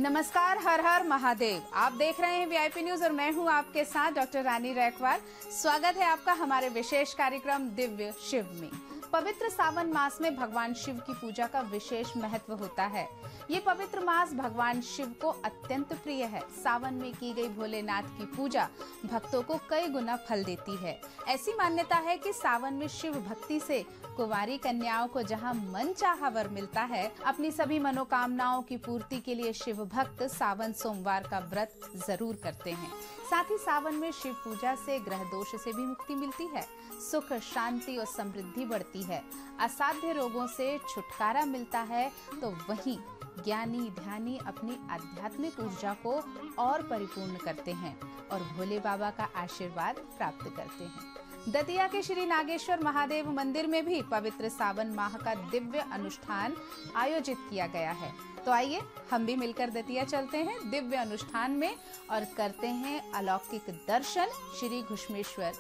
नमस्कार, हर हर महादेव। आप देख रहे हैं वीआईपी न्यूज और मैं हूं आपके साथ डॉक्टर रानी रैकवार। स्वागत है आपका हमारे विशेष कार्यक्रम दिव्य शिव में। पवित्र सावन मास में भगवान शिव की पूजा का विशेष महत्व होता है। ये पवित्र मास भगवान शिव को अत्यंत प्रिय है। सावन में की गई भोलेनाथ की पूजा भक्तों को कई गुना फल देती है। ऐसी मान्यता है कि सावन में शिव भक्ति से कुंवारी कन्याओं को जहां मन चाहा वर मिलता है, अपनी सभी मनोकामनाओं की पूर्ति के लिए शिव भक्त सावन सोमवार का व्रत जरूर करते हैं। साथ ही सावन में शिव पूजा से ग्रह दोष से भी मुक्ति मिलती है, सुख शांति और समृद्धि बढ़ती है, असाध्य रोगों से छुटकारा मिलता है। तो वहीं ज्ञानी ध्यानी अपनी आध्यात्मिक ऊर्जा को और परिपूर्ण करते हैं और भोले बाबा का आशीर्वाद प्राप्त करते हैं। दतिया के श्री नागेश्वर महादेव मंदिर में भी पवित्र सावन माह का दिव्य अनुष्ठान आयोजित किया गया है। तो आइए हम भी मिलकर दतिया चलते हैं दिव्य अनुष्ठान में और करते हैं अलौकिक दर्शन श्री घुश्मेश्वर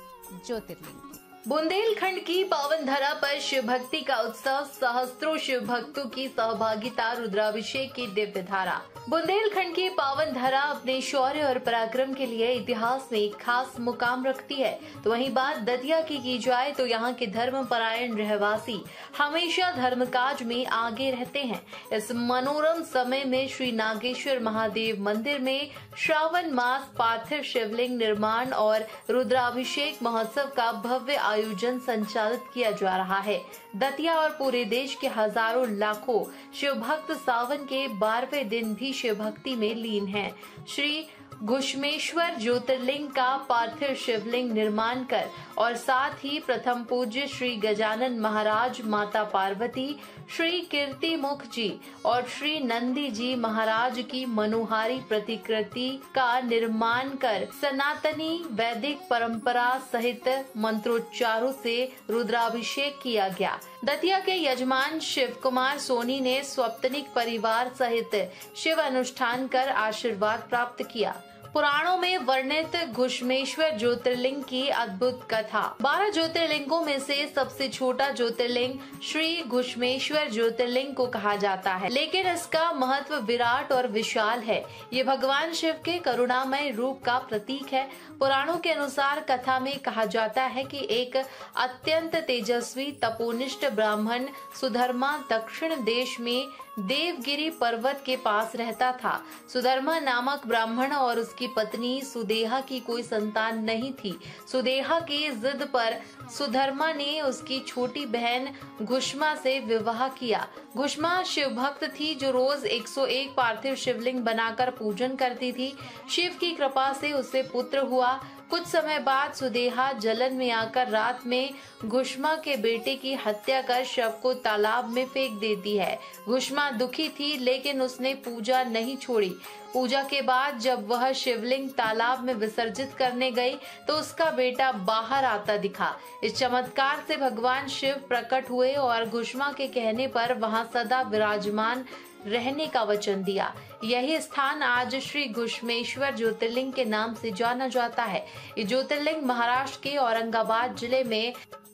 ज्योतिर्लिंग की। बुंदेलखंड की पावन धरा पर शिव भक्ति का उत्सव, सहस्त्रों शिव भक्तों की सहभागिता, रुद्राभिषेक की दिव्य धारा। बुंदेलखंड की पावन धरा अपने शौर्य और पराक्रम के लिए इतिहास में एक खास मुकाम रखती है। तो वहीं बात दतिया की जाए तो यहाँ के धर्म परायण रहवासी हमेशा धर्म काज में आगे रहते हैं। इस मनोरम समय में श्री नागेश्वर महादेव मंदिर में श्रावण मास पार्थिव शिवलिंग निर्माण और रुद्राभिषेक महोत्सव का भव्य आयोजन संचालित किया जा रहा है। दतिया और पूरे देश के हजारों लाखों शिव भक्त सावन के 12वें दिन भी शिव भक्ति में लीन हैं। श्री घुश्मेश्वर ज्योतिर्लिंग का पार्थिव शिवलिंग निर्माण कर और साथ ही प्रथम पूज्य श्री गजानन महाराज, माता पार्वती, श्री कीर्ति मुख जी और श्री नंदी जी महाराज की मनोहारी प्रतिकृति का निर्माण कर सनातनी वैदिक परंपरा सहित मंत्रोच्चारों से रुद्राभिषेक किया गया। दतिया के यजमान शिव कुमार सोनी ने स्वप्निक परिवार सहित शिव अनुष्ठान कर आशीर्वाद प्राप्त किया। पुराणों में वर्णित घुश्मेश्वर ज्योतिर्लिंग की अद्भुत कथा। 12 ज्योतिर्लिंगों में से सबसे छोटा ज्योतिर्लिंग श्री घुश्मेश्वर ज्योतिर्लिंग को कहा जाता है, लेकिन इसका महत्व विराट और विशाल है। ये भगवान शिव के करुणामय रूप का प्रतीक है। पुराणों के अनुसार कथा में कहा जाता है कि एक अत्यंत तेजस्वी तपोनिष्ठ ब्राह्मण सुधर्मा दक्षिण देश में देवगिरी पर्वत के पास रहता था। सुधर्मा नामक ब्राह्मण और उसकी पत्नी सुदेहा की कोई संतान नहीं थी। सुदेहा की जिद पर सुधर्मा ने उसकी छोटी बहन घुश्मा से विवाह किया। घुश्मा शिव भक्त थी जो रोज 101 पार्थिव शिवलिंग बनाकर पूजन करती थी। शिव की कृपा से उसे पुत्र हुआ। कुछ समय बाद सुदेहा जलन में आकर रात में घुश्मा के बेटे की हत्या कर शव को तालाब में फेंक देती है। घुश्मा दुखी थी लेकिन उसने पूजा नहीं छोड़ी। पूजा के बाद जब वह शिवलिंग तालाब में विसर्जित करने गई तो उसका बेटा बाहर आता दिखा। इस चमत्कार से भगवान शिव प्रकट हुए और घुश्मा के कहने पर वहां सदा विराजमान रहने का वचन दिया। यही स्थान आज श्री घुश्मेश्वर ज्योतिर्लिंग के नाम से जाना जाता है। ये ज्योतिर्लिंग महाराष्ट्र के औरंगाबाद जिले में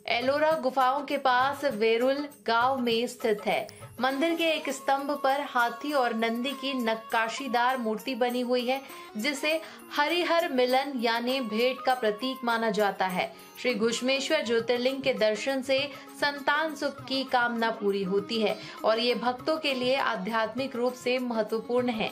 एलोरा गुफाओं के पास वेरुल गांव में स्थित है। मंदिर के एक स्तंभ पर हाथी और नंदी की नक्काशीदार मूर्ति बनी हुई है, जिसे हरिहर मिलन यानी भेंट का प्रतीक माना जाता है। श्री घुश्मेश्वर ज्योतिर्लिंग के दर्शन से संतान सुख की कामना पूरी होती है और ये भक्तों के लिए आध्यात्मिक रूप से महत्वपूर्ण है।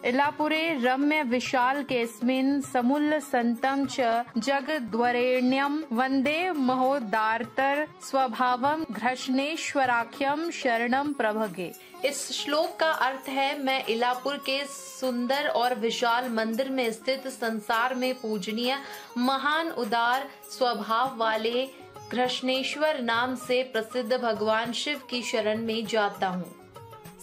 इलापुरे रम्य विशाल केस्मिन् समुल्ल संतम च जगद्वरेण्यम वंदे महोदार्तर स्वभावम घृष्णेश्वराख्यम शरणम प्रभगे। इस श्लोक का अर्थ है, मैं इलापुर के सुंदर और विशाल मंदिर में स्थित संसार में पूजनीय महान उदार स्वभाव वाले घृष्णेश्वर नाम से प्रसिद्ध भगवान शिव की शरण में जाता हूँ।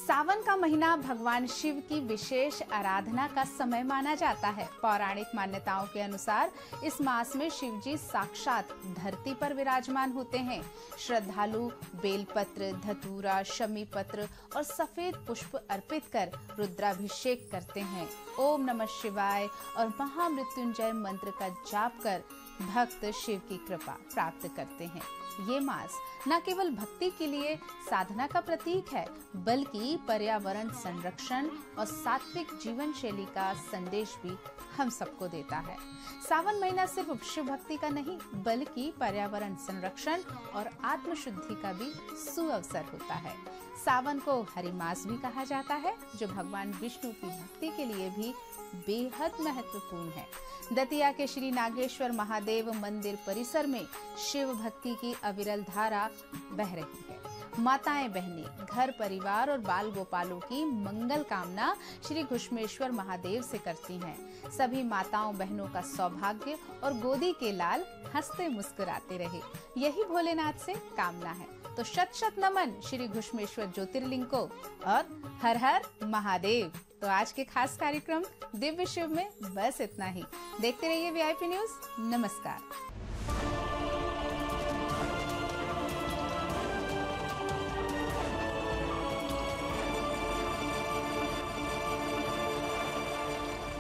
सावन का महीना भगवान शिव की विशेष आराधना का समय माना जाता है। पौराणिक मान्यताओं के अनुसार इस मास में शिव जी साक्षात धरती पर विराजमान होते हैं। श्रद्धालु बेलपत्र, धतूरा, शमी पत्र और सफेद पुष्प अर्पित कर रुद्राभिषेक करते हैं। ओम नमः शिवाय और महामृत्युंजय मंत्र का जाप कर भक्त शिव की कृपा प्राप्त करते हैं। ये मास न केवल भक्ति के लिए साधना का प्रतीक है, बल्कि बल्कि पर्यावरण संरक्षण और सात्विक जीवन शैली का संदेश भी हम सबको देता है। सावन महीना सिर्फ शिव भक्ति का नहीं बल्कि पर्यावरण संरक्षण और आत्मशुद्धि का भी सुअवसर होता है। सावन को हरि मास भी कहा जाता है, जो भगवान विष्णु की भक्ति के लिए भी बेहद महत्वपूर्ण है। दतिया के श्री नागेश्वर महादेव मंदिर परिसर में शिव भक्ति की अविरल धारा बह रही है। माताएं बहनें घर परिवार और बाल गोपालों की मंगल कामना श्री घुश्मेश्वर महादेव से करती हैं। सभी माताओं बहनों का सौभाग्य और गोदी के लाल हंसते मुस्कुराते रहे, यही भोलेनाथ से कामना है। तो शत शत नमन श्री घुश्मेश्वर ज्योतिर्लिंग को और हर हर महादेव। तो आज के खास कार्यक्रम दिव्य शिव में बस इतना ही। देखते रहिए VIP न्यूज। नमस्कार।